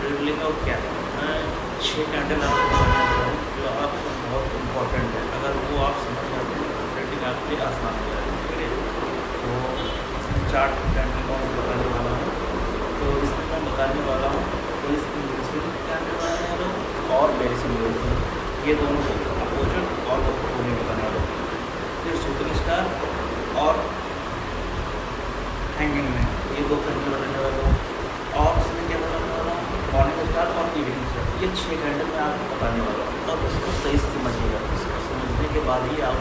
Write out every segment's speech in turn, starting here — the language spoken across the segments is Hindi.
ट्रेड लेंगे और क्या है, मैं 6 कैंडल आपको बताने वाला हूँ जो आपको बहुत इम्पोर्टेंट है। अगर वो आप समझ जाते हैं तो ट्रेडिंग आपके लिए आसान हो जाएगी। ठीक है, तो इसमें 4 कैंडल का मैं बताने वाला हूँ। तो इसमें मैं बताने वाला हूँ पुलिस इन्वेस्टमेंट कैंडल बनाने वाला हूँ और बेरिस इन्वेस्टमेंट, ये दोनों को अपोजिट और दोनों बताने वाला हूँ। फिर शूटिंग स्टार और हैंगिंग में, ये 2 कैंडल बनाने वाला हूँ। और उसमें क्या बताने वाला हूँ, मॉर्निंग स्टार और इवनिंग स्टार, ये 6 कैंडल मैं आपको बताने वाला हूँ। और उसको सही से समझिएगा, इसको समझने के बाद ही आप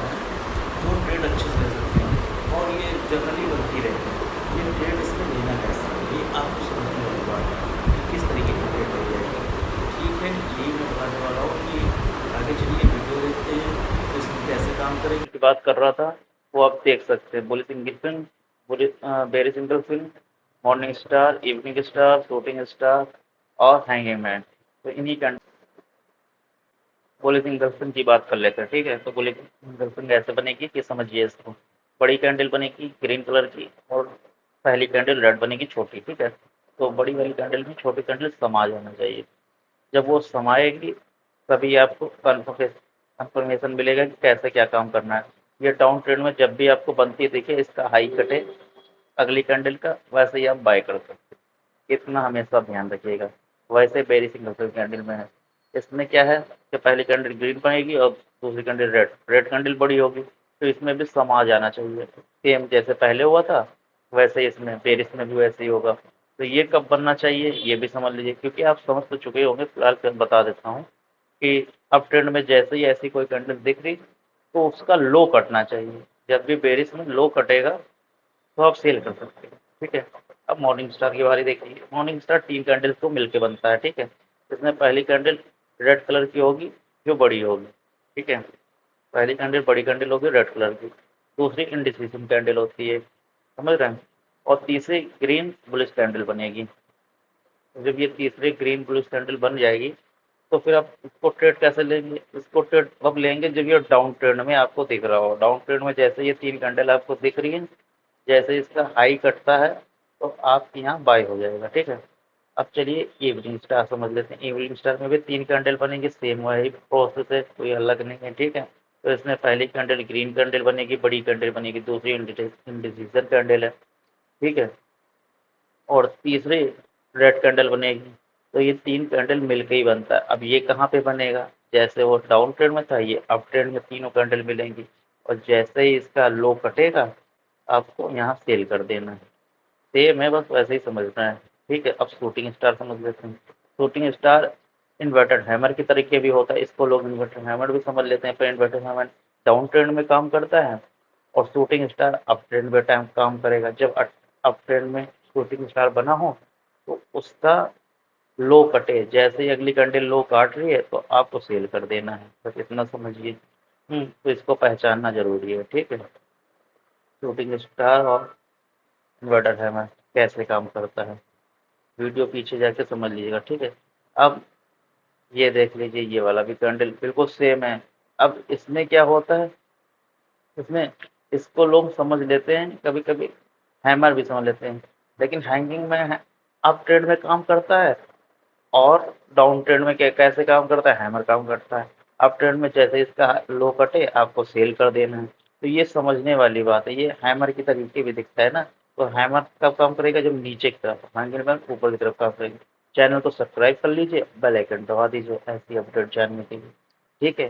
जो ट्रेड अच्छे से ले सकते हैं। और ये जनरली बनती रहती है, ये ट्रेड इसमें लेना कैसा है ये आपको समझने वाली बात है कि किस तरीके की ट्रेड ले जाएगी। ठीक है, यही मैं बताने वाला हूँ कि आगे चलिए वीडियो देखते हैं तो इसमें कैसे काम करेंगे की बात कर रहा था, वो आप देख सकते हैं। Bullish engulfing, berries engulfing, morning star, evening star, shooting star और हैंगिंग मैन। तो इन्हीं बुलिश इंगल्फिंग की बात कर लेते हैं। ठीक है, तो बुलिश इंगल्फिंग ऐसे बनेगी कि समझिए इसको, बड़ी कैंडल बनेगी ग्रीन कलर की और पहली कैंडल रेड बनेगी छोटी। ठीक है, तो बड़ी वाली कैंडल में छोटी कैंडल समा जाना चाहिए। जब वो समाएगी तभी आपको कंफर्मेशन मिलेगा कि कैसे क्या काम करना है। ये डाउन ट्रेंड में जब भी आपको बनती है, देखिए इसका हाई कटे अगली कैंडल का, वैसे ही आप बाय कर सकते हैं। इतना हमेशा ध्यान रखिएगा। वैसे बेरी सिंगल कैंडल में है, इसमें क्या है कि पहली कैंडल ग्रीन बनेगी और दूसरी कैंडल रेड, रेड कैंडल बड़ी होगी तो इसमें भी समा जाना चाहिए। सेम जैसे पहले हुआ था वैसे इसमें बेरिस में भी वैसे ही होगा। तो ये कब बनना चाहिए ये भी समझ लीजिए, क्योंकि आप समझ तो चुके होंगे, फिलहाल मैं बता देता हूँ कि अप ट्रेंड में जैसे ही ऐसी कोई कैंडल दिख रही तो उसका लो कटना चाहिए। जब भी बेरिस में लो कटेगा तो आप सेल कर सकते हैं। ठीक है, अब मॉर्निंग स्टार की बारी देखिए। मॉर्निंग स्टार 3 कैंडल को मिलकर बनता है। ठीक है, इसमें पहली कैंडल रेड कलर की होगी जो बड़ी होगी। ठीक है, पहली कैंडल बड़ी कैंडल होगी रेड कलर की, दूसरी इंडिसीजन कैंडल होती है, समझ रहे हैं, और तीसरी ग्रीन बुलिश कैंडल बनेगी। जब ये तीसरी ग्रीन बुलिश कैंडल बन जाएगी तो फिर आप इसको ट्रेड कैसे लेंगे, इसको ट्रेड अब लेंगे जब ये डाउन ट्रेंड में आपको दिख रहा हो। डाउन ट्रेंड में जैसे ये 3 कैंडल आपको दिख रही है, जैसे इसका हाई कटता है तो आपके यहाँ बाय हो जाएगा। ठीक है, अब चलिए इवनिंग स्टार समझ लेते हैं। इवनिंग स्टार में भी 3 कैंडल बनेंगे, सेम वही प्रोसेस है, कोई अलग नहीं है। ठीक है, तो इसमें पहली कैंडल ग्रीन कैंडल बनेगी, बड़ी कैंडल बनेगी, दूसरी इंडिसीजन कैंडल है। ठीक है, और तीसरी रेड कैंडल बनेगी। तो ये 3 कैंडल मिलके ही बनता है। अब ये कहाँ पे बनेगा, जैसे वो डाउन ट्रेंड में था ये अप ट्रेंड में तीनों कैंडल मिलेंगी, और जैसे ही इसका लो कटेगा आपको यहाँ सेल कर देना है। सेम है, बस वैसे ही समझना है। ठीक है, अब शूटिंग स्टार समझ लेते हैं। शूटिंग स्टार इन्वर्टेड हैमर की तरीके भी होता है, इसको लोग इन्वर्टेड हैमर भी समझ लेते हैं। पर इन्वर्टेड हैमर डाउन ट्रेंड में काम करता है और शूटिंग स्टार अप ट्रेंड में टाइम काम करेगा। जब अप ट्रेंड में शूटिंग स्टार बना हो तो उसका लो कटे, जैसे ही अगली कैंडल लो काट रही है तो आपको सेल कर देना है, बस इतना समझिए। तो इसको पहचानना जरूरी है। ठीक है, शूटिंग स्टार और इन्वर्टर हैमर कैसे काम करता है, वीडियो पीछे जाके समझ लीजिएगा। ठीक है, अब ये देख लीजिए, ये वाला भी कैंडल बिल्कुल सेम है। अब इसमें क्या होता है, इसमें इसको लोग समझ लेते हैं, कभी कभी हैमर भी समझ लेते हैं, लेकिन हैंगिंग में अप ट्रेंड में काम करता है और डाउन ट्रेंड में कैसे काम करता है, हैमर काम करता है। अप ट्रेंड में जैसे इसका लो कटे आपको सेल कर देना है। तो ये समझने वाली बात है, ये हैमर की तरीके भी दिखता है ना। तो हैमर कब काम करेगा, जब नीचे की तरफ, हैंगिंग में ऊपर की तरफ काम करेगा। चैनल को सब्सक्राइब कर लीजिए, बेल आइकन दबा दीजिए ऐसी अपडेट जानने के लिए। ठीक है,